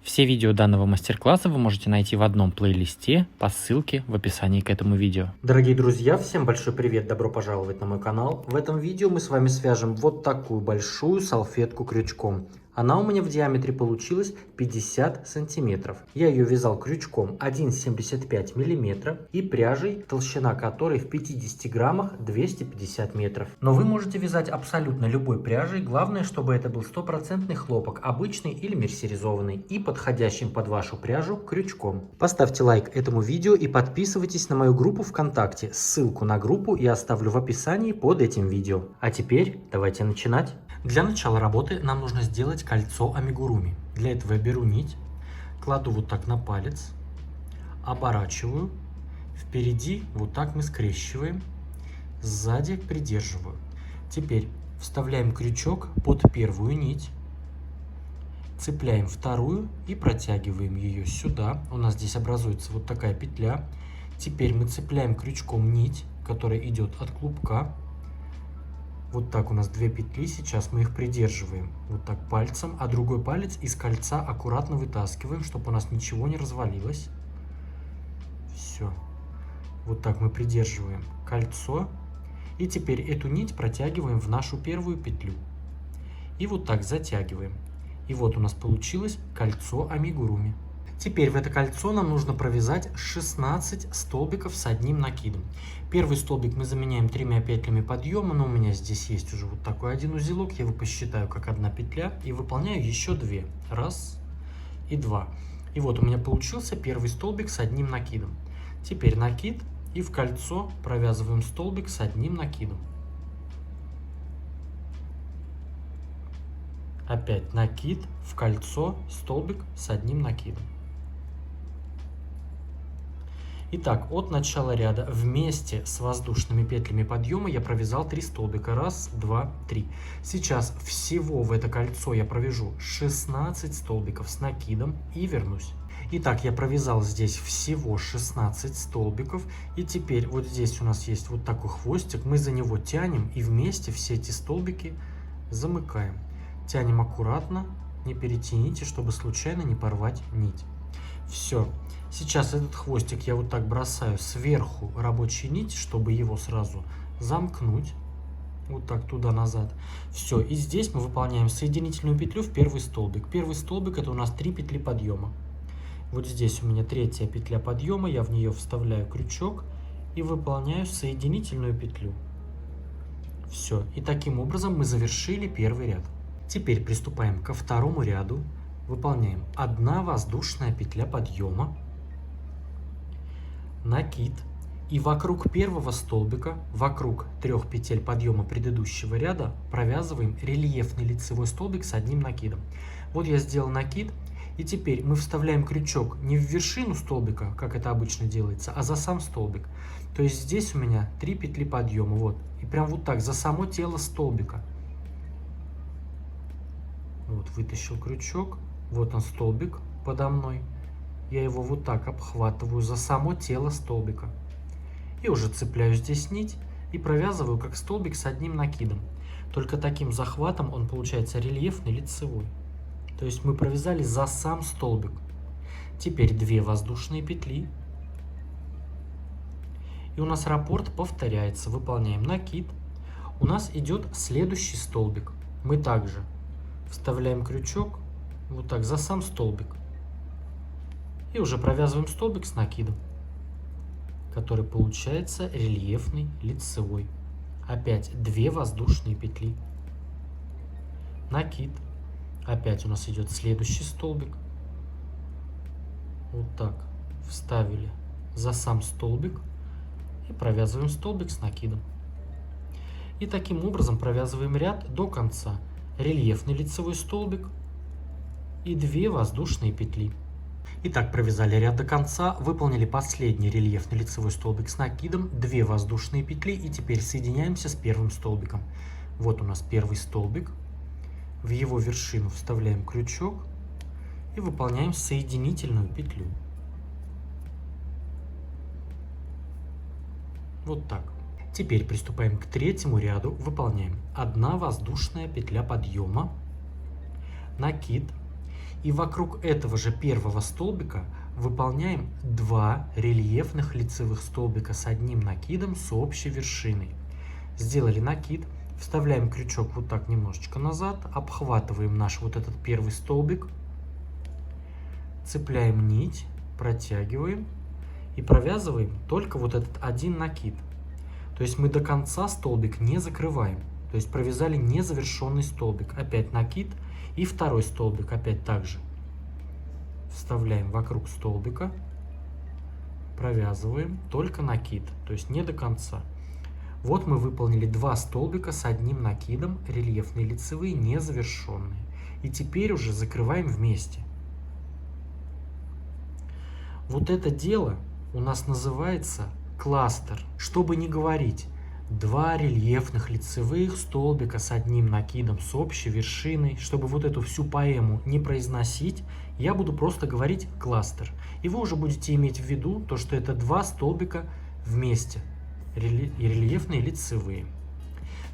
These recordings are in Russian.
Все видео данного мастер-класса вы можете найти в одном плейлисте по ссылке в описании к этому видео. Дорогие друзья, всем большой привет, добро пожаловать на мой канал. В этом видео мы с вами свяжем вот такую большую салфетку крючком. Она у меня в диаметре получилась 50 сантиметров. Я ее вязал крючком 1,75 миллиметра и пряжей, толщина которой в 50 граммах 250 метров. Но вы можете вязать абсолютно любой пряжей, главное, чтобы это был стопроцентный хлопок, обычный или мерсеризованный, и подходящим под вашу пряжу крючком. Поставьте лайк этому видео и подписывайтесь на мою группу ВКонтакте. Ссылку на группу я оставлю в описании под этим видео. А теперь давайте начинать. Для начала работы нам нужно сделать кольцо амигуруми. Для этого я беру нить, кладу вот так на палец, оборачиваю, впереди вот так мы скрещиваем, сзади придерживаю. Теперь вставляем крючок под первую нить, цепляем вторую и протягиваем ее сюда. У нас здесь образуется вот такая петля. Теперь мы цепляем крючком нить, которая идет от клубка. Вот так у нас две петли, сейчас мы их придерживаем вот так пальцем, а другой палец из кольца аккуратно вытаскиваем, чтобы у нас ничего не развалилось. Все. Вот так мы придерживаем кольцо. И теперь эту нить протягиваем в нашу первую петлю. И вот так затягиваем. И вот у нас получилось кольцо амигуруми. Теперь в это кольцо нам нужно провязать 16 столбиков с одним накидом. Первый столбик мы заменяем 3 петлями подъема, но у меня здесь есть уже вот такой один узелок, я его посчитаю как одна петля и выполняю еще 2. Раз и 2. И вот у меня получился первый столбик с одним накидом. Теперь накид и в кольцо провязываем столбик с одним накидом. Опять накид, в кольцо, столбик с одним накидом. Итак, от начала ряда вместе с воздушными петлями подъема я провязал 3 столбика. Раз, два, три. Сейчас всего в это кольцо я провяжу 16 столбиков с накидом и вернусь. Итак, я провязал здесь всего 16 столбиков. И теперь вот здесь у нас есть вот такой хвостик. Мы за него тянем и вместе все эти столбики замыкаем. Тянем аккуратно, не перетяните, чтобы случайно не порвать нить. Все. Сейчас этот хвостик я вот так бросаю сверху рабочей нить, чтобы его сразу замкнуть. Вот так туда-назад. Все. И здесь мы выполняем соединительную петлю в первый столбик. Первый столбик — это у нас 3 петли подъема. Вот здесь у меня 3-я петля подъема. Я в нее вставляю крючок и выполняю соединительную петлю. Все. И таким образом мы завершили первый ряд. Теперь приступаем ко второму ряду. Выполняем 1 воздушная петля подъема, накид, и вокруг первого столбика, вокруг 3 петель подъема предыдущего ряда провязываем рельефный лицевой столбик с одним накидом. Вот я сделал накид, и теперь мы вставляем крючок не в вершину столбика, как это обычно делается, а за сам столбик. То есть здесь у меня 3 петли подъема, вот, и прям вот так за само тело столбика. Вот, вытащил крючок. Вот он столбик подо мной. Я его вот так обхватываю за само тело столбика. И уже цепляю здесь нить и провязываю как столбик с одним накидом. Только таким захватом он получается рельефный лицевой. То есть мы провязали за сам столбик. Теперь 2 воздушные петли. И у нас раппорт повторяется. Выполняем накид. У нас идет следующий столбик. Мы также вставляем крючок вот так за сам столбик. И уже провязываем столбик с накидом, который получается рельефный лицевой. Опять 2 воздушные петли. Накид. Опять у нас идет следующий столбик. Вот так. Вставили за сам столбик и провязываем столбик с накидом. И таким образом провязываем ряд до конца. Рельефный лицевой столбик и 2 воздушные петли. Итак, провязали ряд до конца, выполнили последний рельефный лицевой столбик с накидом, 2 воздушные петли, и теперь соединяемся с первым столбиком. Вот у нас первый столбик. В его вершину вставляем крючок и выполняем соединительную петлю. Вот так. Теперь приступаем к третьему ряду. Выполняем 1 воздушная петля подъема, накид, И вокруг этого же первого столбика выполняем 2 рельефных лицевых столбика с одним накидом с общей вершиной. Сделали накид, вставляем крючок вот так немножечко назад, обхватываем наш вот этот первый столбик, цепляем нить, протягиваем и провязываем только вот этот один накид. То есть мы до конца столбик не закрываем. То есть провязали незавершенный столбик. Опять накид и второй столбик опять также. Вставляем вокруг столбика, провязываем только накид, то есть не до конца. Вот мы выполнили 2 столбика с одним накидом, рельефные лицевые, незавершенные. И теперь уже закрываем вместе. Вот это дело у нас называется кластер. Чтобы не говорить 2 рельефных лицевых столбика с одним накидом с общей вершиной, чтобы вот эту всю поэму не произносить, я буду просто говорить кластер. И вы уже будете иметь в виду то, что это 2 столбика вместе, рельефные лицевые.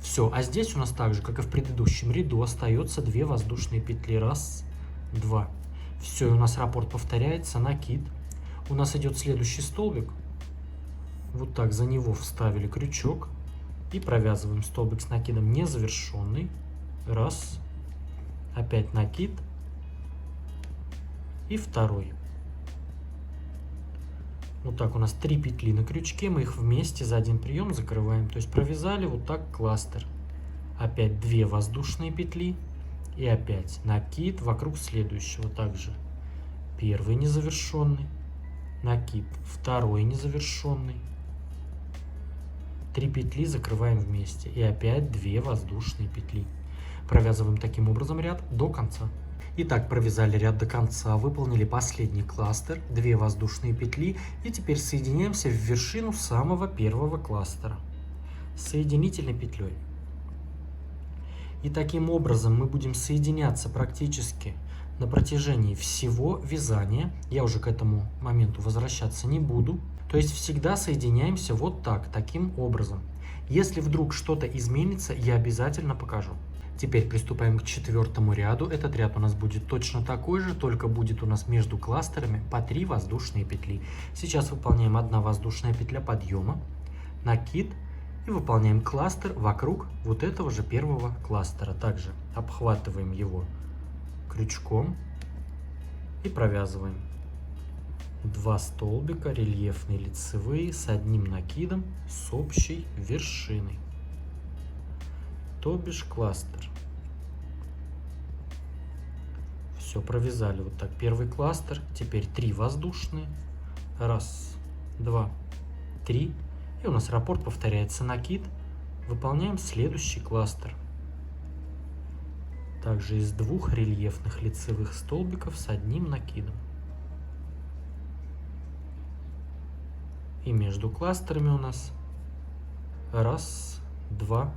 Все, а здесь у нас так же, как и в предыдущем ряду, остается 2 воздушные петли. Раз, два. Все, у нас раппорт повторяется, накид. У нас идет следующий столбик. Вот так за него вставили крючок. И провязываем столбик с накидом незавершенный. Раз. Опять накид. И второй. Вот так у нас 3 петли на крючке. Мы их вместе за один прием закрываем. То есть провязали вот так кластер. Опять 2 воздушные петли. И опять накид вокруг следующего. Также первый незавершенный. Накид второй незавершенный. 3 петли закрываем вместе. И опять 2 воздушные петли. Провязываем таким образом ряд до конца. Итак, провязали ряд до конца, выполнили последний кластер, 2 воздушные петли. И теперь соединяемся в вершину самого первого кластера соединительной петлей. И таким образом мы будем соединяться практически на протяжении всего вязания. Я уже к этому моменту возвращаться не буду. То есть всегда соединяемся вот так, таким образом. Если вдруг что-то изменится, я обязательно покажу. Теперь приступаем к 4-му ряду. Этот ряд у нас будет точно такой же, только будет у нас между кластерами по 3 воздушные петли. Сейчас выполняем 1 воздушная петля подъема, накид и выполняем кластер вокруг вот этого же первого кластера. Также обхватываем его крючком и провязываем 2 столбика рельефные лицевые с одним накидом с общей вершиной, то бишь кластер. Все, провязали вот так первый кластер. Теперь 3 воздушные. Раз, два, 3. И у нас раппорт повторяется, накид. Выполняем следующий кластер. Также из 2 рельефных лицевых столбиков с одним накидом. И между кластерами у нас раз, два,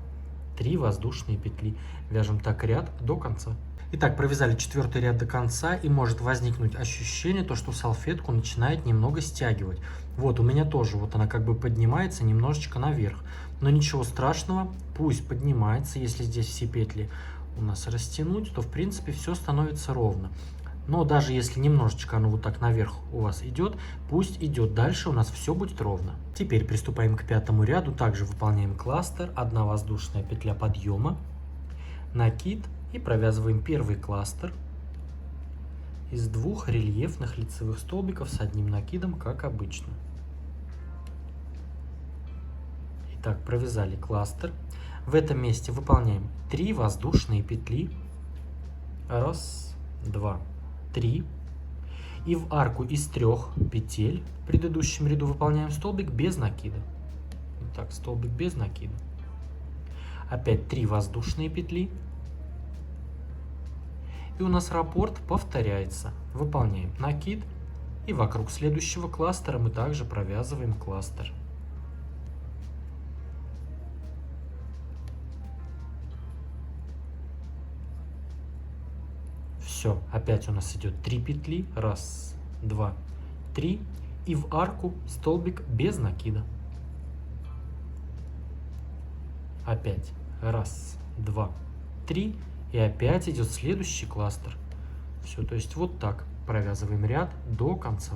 3 воздушные петли. Вяжем так ряд до конца. Итак, провязали 4-й ряд до конца, и может возникнуть ощущение, то, что салфетку начинает немного стягивать. Вот, у меня тоже, вот она как бы поднимается немножечко наверх. Но ничего страшного, пусть поднимается. Если здесь все петли у нас растянуть, то в принципе все становится ровно. Но даже если немножечко оно вот так наверх у вас идет, пусть идет. Дальше у нас все будет ровно. Теперь приступаем к 5-му ряду. Также выполняем кластер. 1 воздушная петля подъема, накид и провязываем первый кластер из 2 рельефных лицевых столбиков с одним накидом, как обычно. Итак, провязали кластер. В этом месте выполняем 3 воздушные петли. Раз, два, 3. И в арку из 3 петель в предыдущем ряду выполняем столбик без накида. Итак, столбик без накида. Опять 3 воздушные петли. И у нас раппорт повторяется. Выполняем накид. И вокруг следующего кластера мы также провязываем кластер. Все, опять у нас идет 3 петли. Раз, два, 3. И в арку столбик без накида. Опять раз, два, 3. И опять идет следующий кластер. Все, то есть вот так провязываем ряд до конца.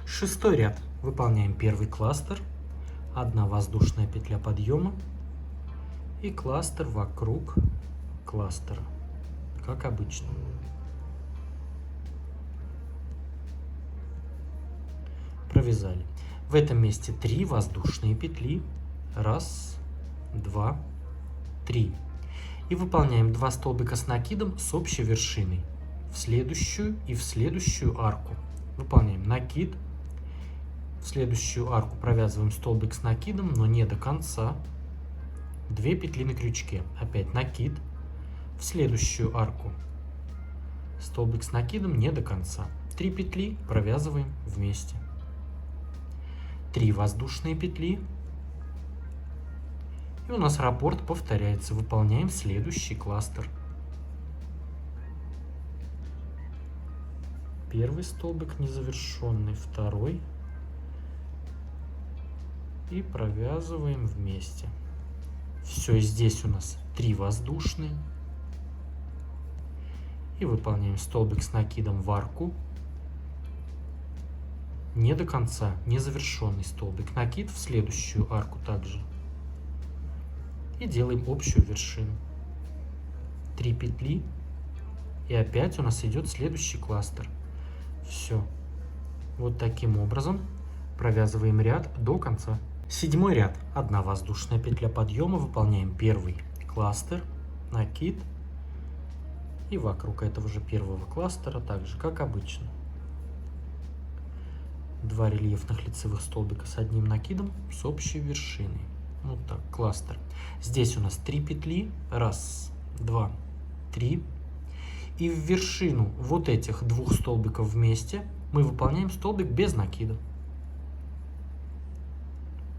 Шестой ряд. Выполняем первый кластер, 1 воздушная петля подъема и кластер вокруг кластера, как обычно. Провязали. В этом месте 3 воздушные петли. 1, 2, 3. И выполняем 2 столбика с накидом с общей вершиной в следующую и в следующую арку. Выполняем накид. В следующую арку провязываем столбик с накидом, но не до конца. 2 петли на крючке. Опять накид. В следующую арку столбик с накидом не до конца. 3 петли провязываем вместе. 3 воздушные петли. И у нас раппорт повторяется. Выполняем следующий кластер. Первый столбик незавершенный, второй. И провязываем вместе. Все, здесь у нас 3 воздушные. И выполняем столбик с накидом в арку. Не до конца, незавершенный столбик. Накид в следующую арку также. И делаем общую вершину. 3 петли. И опять у нас идет следующий кластер. Все. Вот таким образом провязываем ряд до конца. Седьмой ряд. 1 воздушная петля подъема. Выполняем первый кластер, накид. И вокруг этого же первого кластера, так же как обычно. 2 рельефных лицевых столбика с одним накидом с общей вершиной. Вот так, кластер. Здесь у нас 3 петли. 1, 2, 3. И в вершину вот этих 2 столбиков вместе мы выполняем столбик без накида.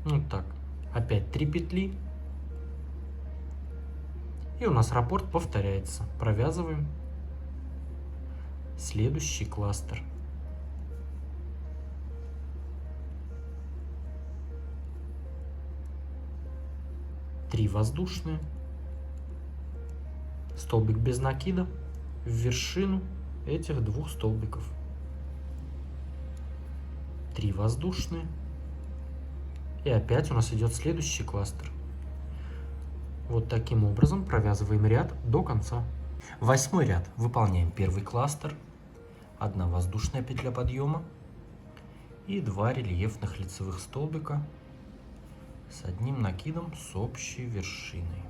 Вот так. Опять 3 петли. И у нас раппорт повторяется. Провязываем следующий кластер. Три воздушные. Столбик без накида в вершину этих 2 столбиков. 3 воздушные. И опять у нас идет следующий кластер. Вот таким образом провязываем ряд до конца. Восьмой ряд. Выполняем первый кластер. 1 воздушная петля подъема и 2 рельефных лицевых столбика с одним накидом с общей вершиной.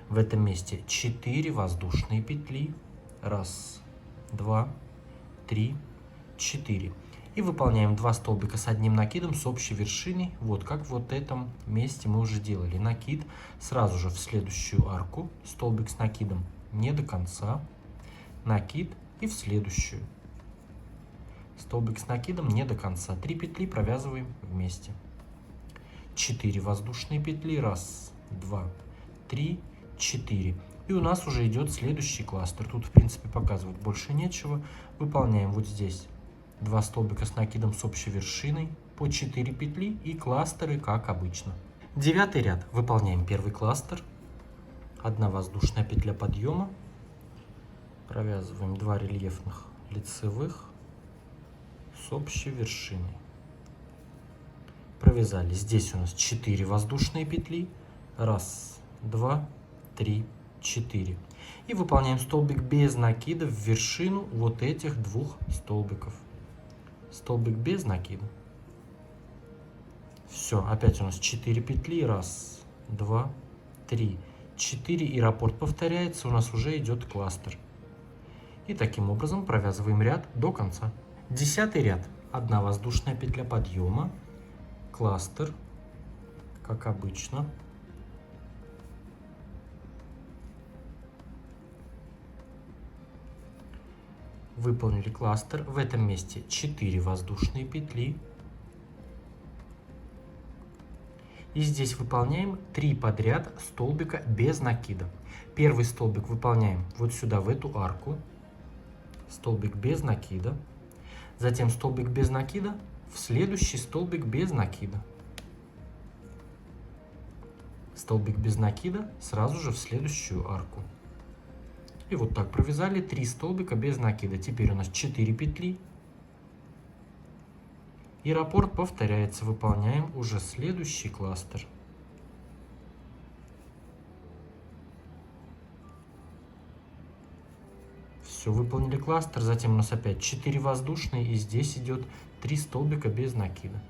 В этом месте 4 воздушные петли. 1, 2, 3, 4. И выполняем 2 столбика с одним накидом с общей вершиной. Вот как в вот этом месте мы уже делали. Накид сразу же в следующую арку. Столбик с накидом не до конца. Накид и в следующую. Столбик с накидом не до конца. 3 петли провязываем вместе. 4 воздушные петли. 1, 2, 3, 4. И у нас уже идет следующий кластер. Тут, в принципе, показывать больше нечего. Выполняем вот здесь 2 столбика с накидом с общей вершиной, по 4 петли и кластеры, как обычно. Девятый ряд. Выполняем первый кластер. 1 воздушная петля подъема. Провязываем 2 рельефных лицевых с общей вершиной. Провязали. Здесь у нас 4 воздушные петли. 1, 2, 3, 4. И выполняем столбик без накида в вершину вот этих 2 столбиков. Столбик без накида. Все, опять у нас 4 петли. 1, 2, 3, 4. И раппорт повторяется. У нас уже идет кластер. И таким образом провязываем ряд до конца. Десятый ряд. 1 воздушная петля подъема. Кластер, как обычно. Выполнили кластер. В этом месте 4 воздушные петли. И здесь выполняем 3 подряд столбика без накида. Первый столбик выполняем вот сюда, в эту арку. Столбик без накида. Затем столбик без накида в следующий столбик без накида. Столбик без накида сразу же в следующую арку. И вот так провязали 3 столбика без накида. Теперь у нас 4 петли. И раппорт повторяется. Выполняем уже следующий кластер. Все, выполнили кластер. Затем у нас опять 4 воздушные. И здесь идет 3 столбика без накида.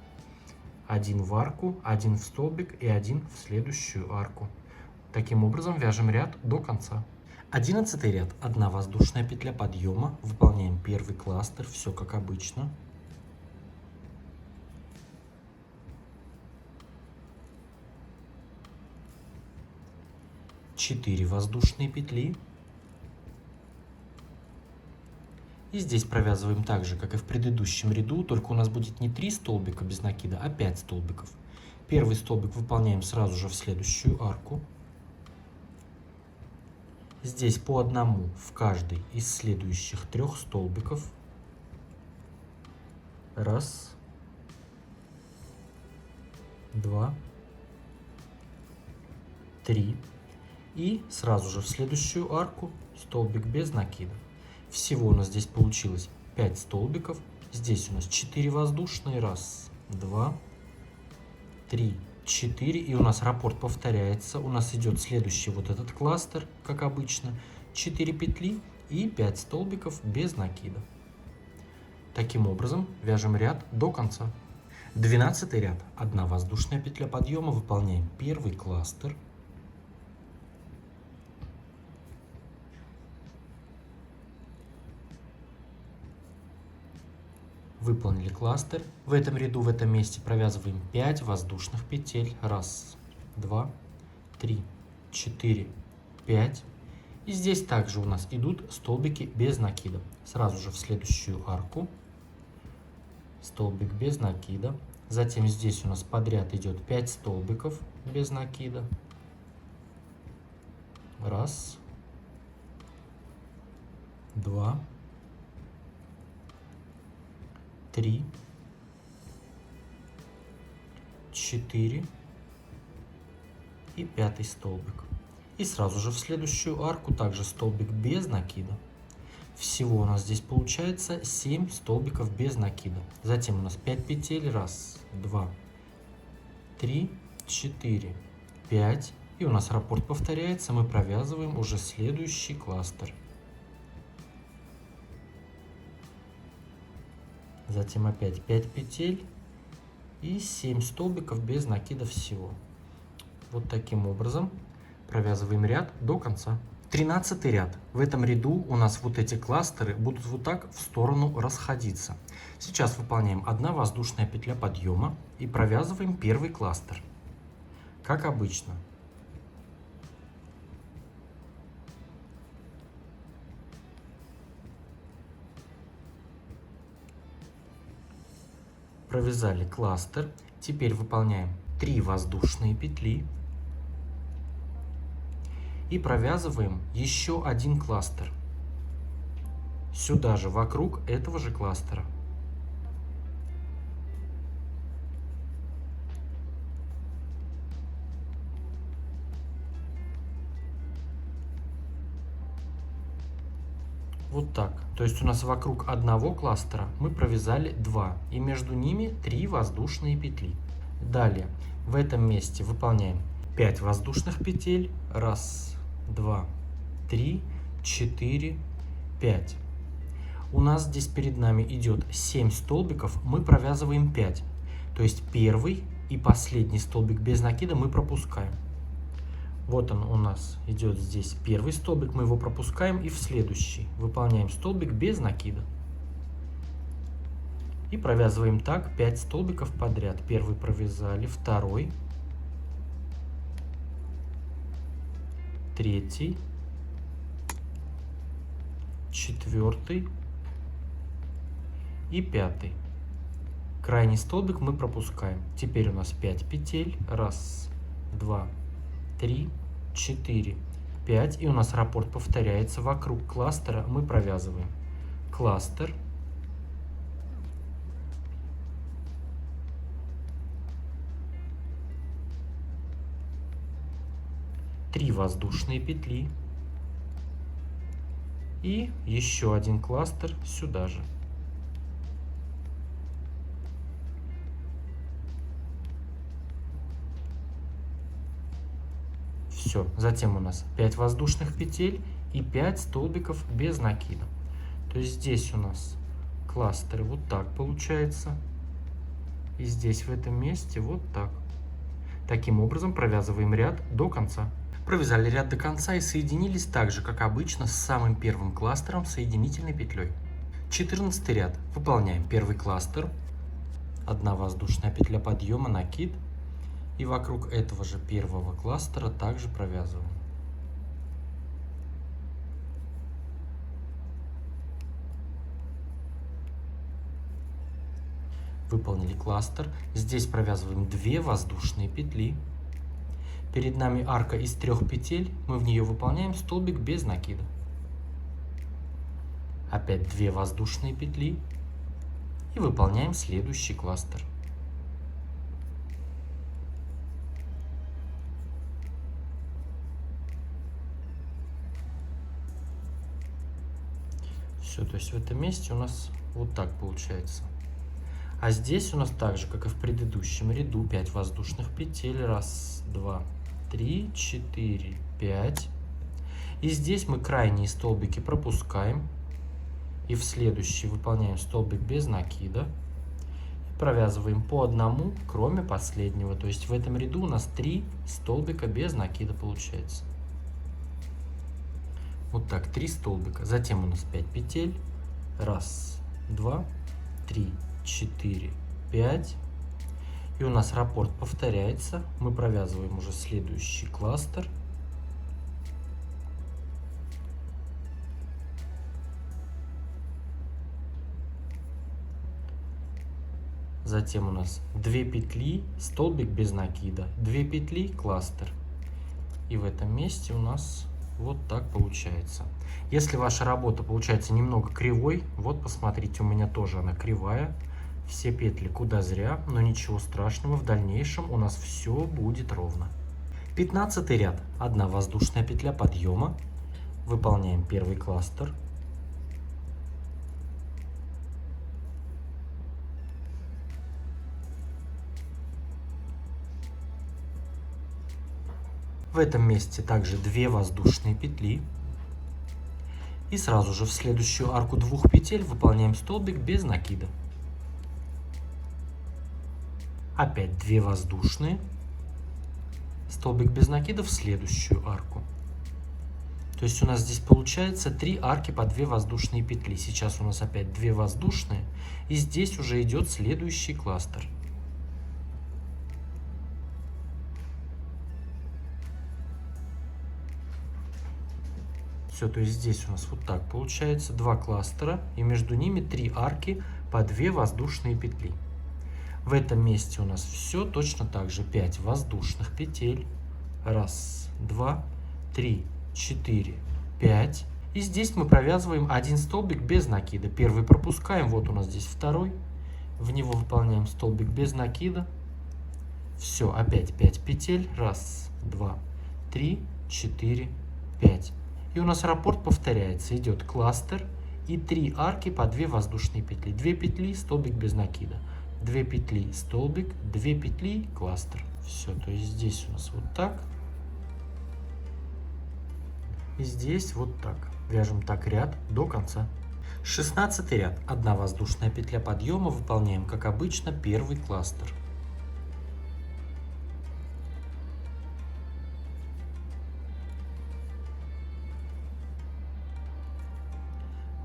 Один в арку, один в столбик и один в следующую арку. Таким образом вяжем ряд до конца. 11 ряд. 1 воздушная петля подъема. Выполняем первый кластер. Все как обычно. Четыре воздушные петли. И здесь провязываем так же, как и в предыдущем ряду, только у нас будет не 3 столбика без накида, а 5 столбиков. Первый столбик выполняем сразу же в следующую арку. Здесь по одному в каждый из следующих 3 столбиков. Раз, два, три. И сразу же в следующую арку столбик без накида. Всего у нас здесь получилось 5 столбиков. Здесь у нас 4 воздушные. Раз, два, три, 4. И у нас раппорт повторяется. У нас идет следующий вот этот кластер, как обычно. 4 петли и 5 столбиков без накида. Таким образом вяжем ряд до конца. 12 ряд. 1 воздушная петля подъема. Выполняем первый кластер. Выполнили кластер. В этом ряду, в этом месте провязываем 5 воздушных петель. Раз, два, три, 4, 5. И здесь также у нас идут столбики без накида. Сразу же в следующую арку столбик без накида. Затем здесь у нас подряд идет 5 столбиков без накида. Раз, два, 3, 4 и 5 столбик. И сразу же в следующую арку также столбик без накида. Всего у нас здесь получается 7 столбиков без накида. Затем у нас 5 петель. Раз, два, 3, 4, 5. И у нас раппорт повторяется. Мы провязываем уже следующий кластер. Затем опять 5 петель и 7 столбиков без накида всего. Вот таким образом провязываем ряд до конца. 13 ряд. В этом ряду у нас вот эти кластеры будут вот так в сторону расходиться. Сейчас выполняем 1 воздушная петля подъема и провязываем первый кластер. Как обычно. Провязали кластер. Теперь выполняем 3 воздушные петли и провязываем еще 1 кластер. Сюда же, вокруг этого же кластера. Вот так. То есть у нас вокруг одного кластера мы провязали 2. И между ними 3 воздушные петли. Далее в этом месте выполняем 5 воздушных петель. Раз, два, 3, 4, 5. У нас здесь перед нами идет 7 столбиков. Мы провязываем 5. То есть первый и последний столбик без накида мы пропускаем. Вот он у нас идет здесь первый столбик, мы его пропускаем и в следующий выполняем столбик без накида. И провязываем так 5 столбиков подряд. Первый провязали, второй, третий, четвертый и 5. Крайний столбик мы пропускаем. Теперь у нас 5 петель. Раз, два, 3, 4, 5. И у нас раппорт повторяется. Вокруг кластера мы провязываем кластер, три воздушные петли, И еще один кластер сюда же. Все, затем у нас 5 воздушных петель и 5 столбиков без накида. То есть здесь у нас кластеры вот так получается. И здесь в этом месте вот так. Таким образом провязываем ряд до конца. Провязали ряд до конца и соединились так же, как обычно, с самым первым кластером соединительной петлей. 14 ряд. Выполняем первый кластер. 1 воздушная петля подъема, накид. И вокруг этого же первого кластера также провязываем. Выполнили кластер. Здесь провязываем 2 воздушные петли. Перед нами арка из 3 петель. Мы в нее выполняем столбик без накида. Опять 2 воздушные петли. И выполняем следующий кластер. Все, то есть в этом месте у нас вот так получается. А здесь у нас так же, как и в предыдущем ряду, 5 воздушных петель. 1, 2, 3, 4, 5. И здесь мы крайние столбики пропускаем. И в следующий выполняем столбик без накида. И провязываем по одному, кроме последнего. То есть в этом ряду у нас 3 столбика без накида получается. Вот так, 3 столбика. Затем у нас 5 петель. 1, 2, 3, 4, 5. И у нас раппорт повторяется. Мы провязываем уже следующий кластер. Затем у нас 2 петли, столбик без накида. 2 петли, кластер. И в этом месте у нас вот так получается. Если ваша работа получается немного кривой, вот посмотрите, у меня тоже она кривая. Все петли куда зря, но ничего страшного, в дальнейшем у нас все будет ровно. 15 ряд. 1 воздушная петля подъема. Выполняем первый кластер. В этом месте также 2 воздушные петли. И сразу же в следующую арку 2 петель выполняем столбик без накида. Опять 2 воздушные. Столбик без накида в следующую арку. То есть у нас здесь получается 3 арки по 2 воздушные петли. Сейчас у нас опять 2 воздушные. И здесь уже идет следующий кластер. Все, то есть здесь у нас вот так получается 2 кластера. И между ними 3 арки по 2 воздушные петли. В этом месте у нас все точно так же. 5 воздушных петель. 1, 2, 3, 4, 5. И здесь мы провязываем 1 столбик без накида. Первый пропускаем, вот у нас здесь второй. В него выполняем столбик без накида. Все, опять 5 петель. 1, 2, 3, 4, 5. И у нас раппорт повторяется. Идет кластер и 3 арки по 2 воздушные петли. 2 петли, столбик без накида. 2 петли, столбик, 2 петли, кластер. Все, то есть здесь у нас вот так. И здесь вот так. Вяжем так ряд до конца. 16 ряд. 1 воздушная петля подъема. Выполняем, как обычно, первый кластер.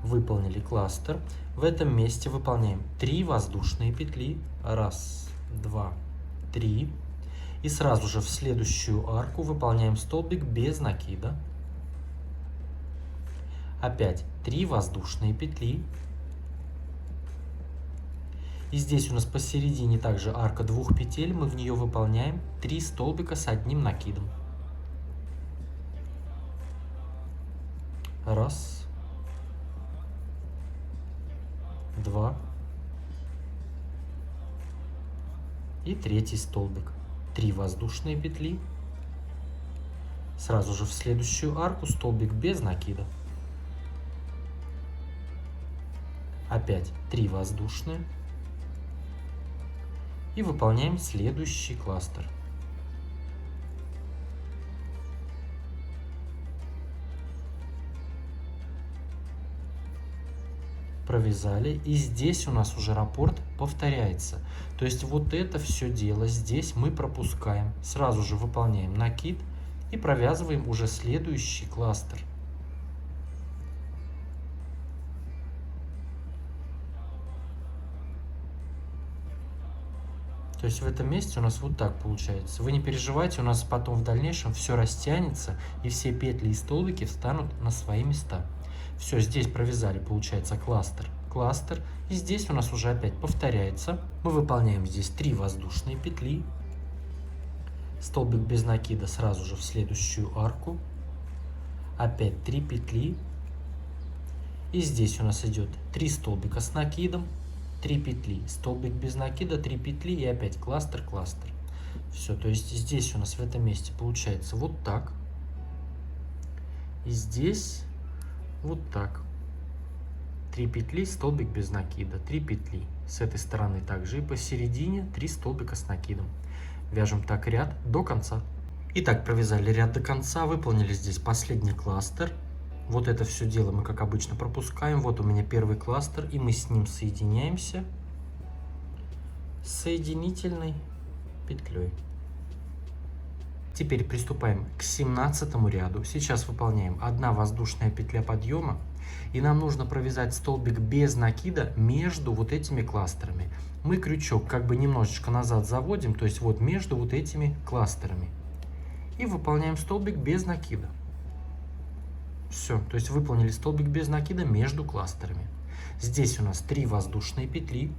Выполнили кластер. В этом месте выполняем 3 воздушные петли. 1, 2, 3. И сразу же в следующую арку выполняем столбик без накида. Опять 3 воздушные петли. И здесь у нас посередине также арка 2 петель. Мы в нее выполняем 3 столбика с 1 накидом. 1, 2 и 3 столбик. 3 воздушные петли. Сразу же в следующую арку столбик без накида. опять 3 воздушные. И выполняем следующий кластер. Провязали, и здесь у нас уже раппорт повторяется. То есть вот это все дело здесь мы пропускаем, сразу же выполняем накид и провязываем уже следующий кластер. То есть в этом месте у нас вот так получается. Вы не переживайте, у нас потом в дальнейшем все растянется, и все петли и столбики встанут на свои места. Все, здесь провязали, получается, кластер, кластер. И здесь у нас уже опять повторяется. Мы выполняем здесь 3 воздушные петли. Столбик без накида сразу же в следующую арку. Опять 3 петли. И здесь у нас идет 3 столбика с накидом. 3 петли, столбик без накида, 3 петли и опять кластер, кластер. Все, то есть здесь у нас в этом месте получается вот так. И здесь вот так. 3 петли, столбик без накида, 3 петли. С этой стороны также и посередине 3 столбика с накидом. Вяжем так ряд до конца. Итак, провязали ряд до конца, выполнили здесь последний кластер. Вот это все дело мы, как обычно, пропускаем. Вот у меня первый кластер, и мы с ним соединяемся соединительной петлей. Теперь приступаем к 17 ряду. Сейчас выполняем 1 воздушная петля подъема, и нам нужно провязать столбик без накида между вот этими кластерами. Мы крючок как бы немножечко назад заводим, то есть вот между вот этими кластерами. И выполняем столбик без накида. Все, то есть выполнили столбик без накида между кластерами. Здесь у нас 3 воздушные петли.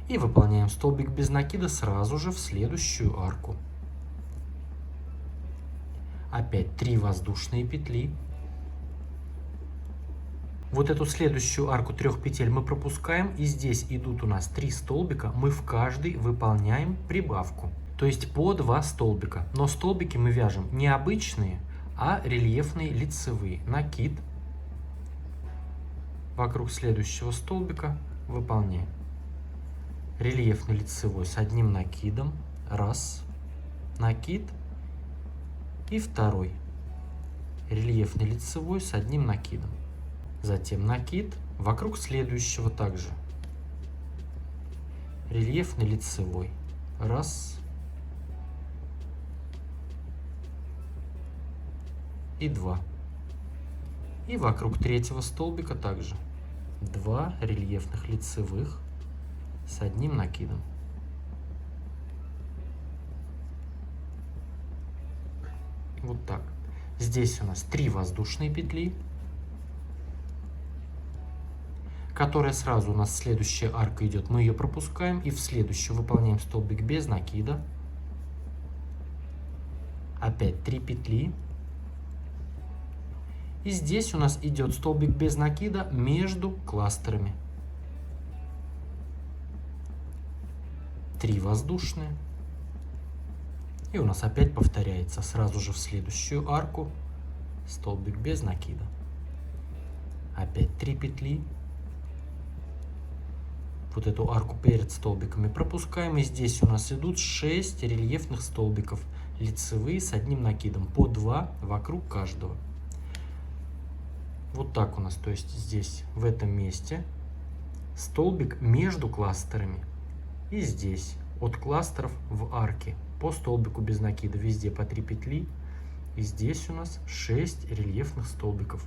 И выполняем столбик без накида сразу же в следующую арку. Опять 3 воздушные петли. Вот эту следующую арку 3 петель мы пропускаем. И здесь идут у нас 3 столбика. Мы в каждый выполняем прибавку. То есть по 2 столбика. Но столбики мы вяжем не обычные, а рельефные лицевые. Накид. Вокруг следующего столбика выполняем. Рельефный лицевой с 1 накидом. Раз. Накид. И второй. Рельефный лицевой с 1 накидом. Затем накид. Вокруг следующего также. Рельефный лицевой. Раз. И 2. И вокруг третьего столбика также 2 рельефных лицевых с 1 накидом. Вот так. Здесь у нас 3 воздушные петли, которая сразу у нас следующая арка идет. Мы ее пропускаем и в следующую выполняем столбик без накида. Опять 3 петли. И здесь у нас идет столбик без накида между кластерами. 3 воздушные. И у нас опять повторяется сразу же в следующую арку столбик без накида. Опять 3 петли. Вот эту арку перед столбиками пропускаем. И здесь у нас идут 6 рельефных столбиков лицевые с 1 накидом. По 2 вокруг каждого. Вот так у нас, то есть здесь, в этом месте, столбик между кластерами. И здесь, от кластеров в арке, по столбику без накида, везде по 3 петли. И здесь у нас 6 рельефных столбиков.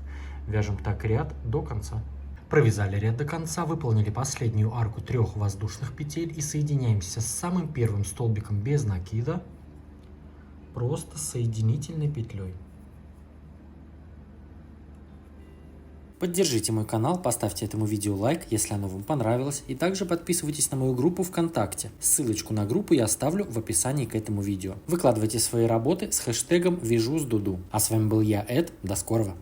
Вяжем так ряд до конца. Провязали ряд до конца, выполнили последнюю арку 3 воздушных петель и соединяемся с самым первым столбиком без накида, просто соединительной петлей. Поддержите мой канал, поставьте этому видео лайк, если оно вам понравилось, и также подписывайтесь на мою группу ВКонтакте. Ссылочку на группу я оставлю в описании к этому видео. Выкладывайте свои работы с хэштегом #VяжуСДуду. А с вами был я, Эд. До скорого!